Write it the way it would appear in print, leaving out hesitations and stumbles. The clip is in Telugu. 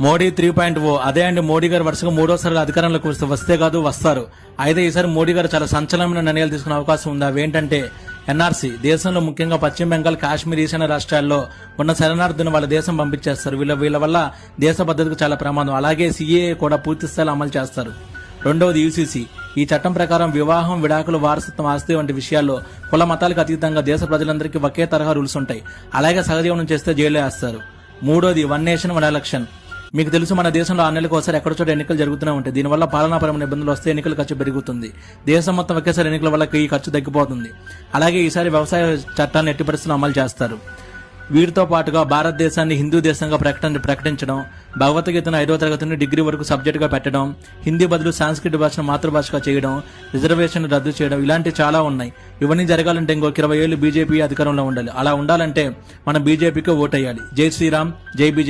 మోడీ 3.0 అదే అండి. మోడీ గారు వరుసగా మూడోసారి అధికారంలోకి వస్తే కాదు వస్తారు. అయితే ఈసారి మోడీ గారు చాలా సంచలనమైన నిర్ణయాలు తీసుకునే అవకాశం ఉంది. అవేంటంటే ఎన్ఆర్సీ, దేశంలో ముఖ్యంగా పశ్చిమ బెంగాల్, కాశ్మీర్, ఈశాన్య రాష్ట్రాల్లో ఉన్న శరణార్థులను వాళ్ళ దేశం పంపించేస్తారు. వీళ్ళ వల్ల దేశ భద్రతకు చాలా ప్రమాదం. అలాగే సిఏఏ కూడా పూర్తి స్థాయిలో అమలు చేస్తారు. రెండవది యూసీసీ. ఈ చట్టం ప్రకారం వివాహం, విడాకులు, వారసత్వం, ఆస్తి వంటి విషయాల్లో కుల మతాలకు అతీతంగా దేశ ప్రజలందరికీ ఒకే తరహా రూల్స్ ఉంటాయి. అలాగే సహజీవనం చేస్తే జైలు వేస్తారు. మూడోది వన్ నేషన్ వన్ ఎలక్షన్. మీకు తెలుసు, మన దేశంలో 6 నెలలకు ఒకసారి ఎక్కడో చోట ఎన్నికలు జరుగుతూనే ఉంటాయి. దీనివల్ల పాలనాపరమైన ఇబ్బందులు వస్తే ఎన్నికల ఖర్చు పెరుగుతుంది. దేశం మొత్తం ఒకేసారి ఎన్నికల వల్ల ఈ ఖర్చు తగ్గిపోతుంది. అలాగే ఈసారి వ్యవసాయ చట్టాన్ని ఎట్టి పరిస్థితుల్లో అమలు చేస్తారు. వీటితో పాటుగా భారతదేశాన్ని హిందూ దేశంగా ప్రకటించడం, భగవద్గీతను 5వ తరగతి నుండి డిగ్రీ వరకు సబ్జెక్టుగా పెట్టడం, హిందీ బదులు సంస్కృత భాషను మాతృభాషగా చేయడం, రిజర్వేషన్ రద్దు చేయడం, ఇలాంటివి చాలా ఉన్నాయి. ఇవన్నీ జరగాలంటే ఇంకొక 20 ఏళ్లు బీజేపీ అధికారంలో ఉండాలి. అలా ఉండాలంటే మనం బీజేపీకి ఓటేయాలి. జై శ్రీరామ్, జై బీజేపీ.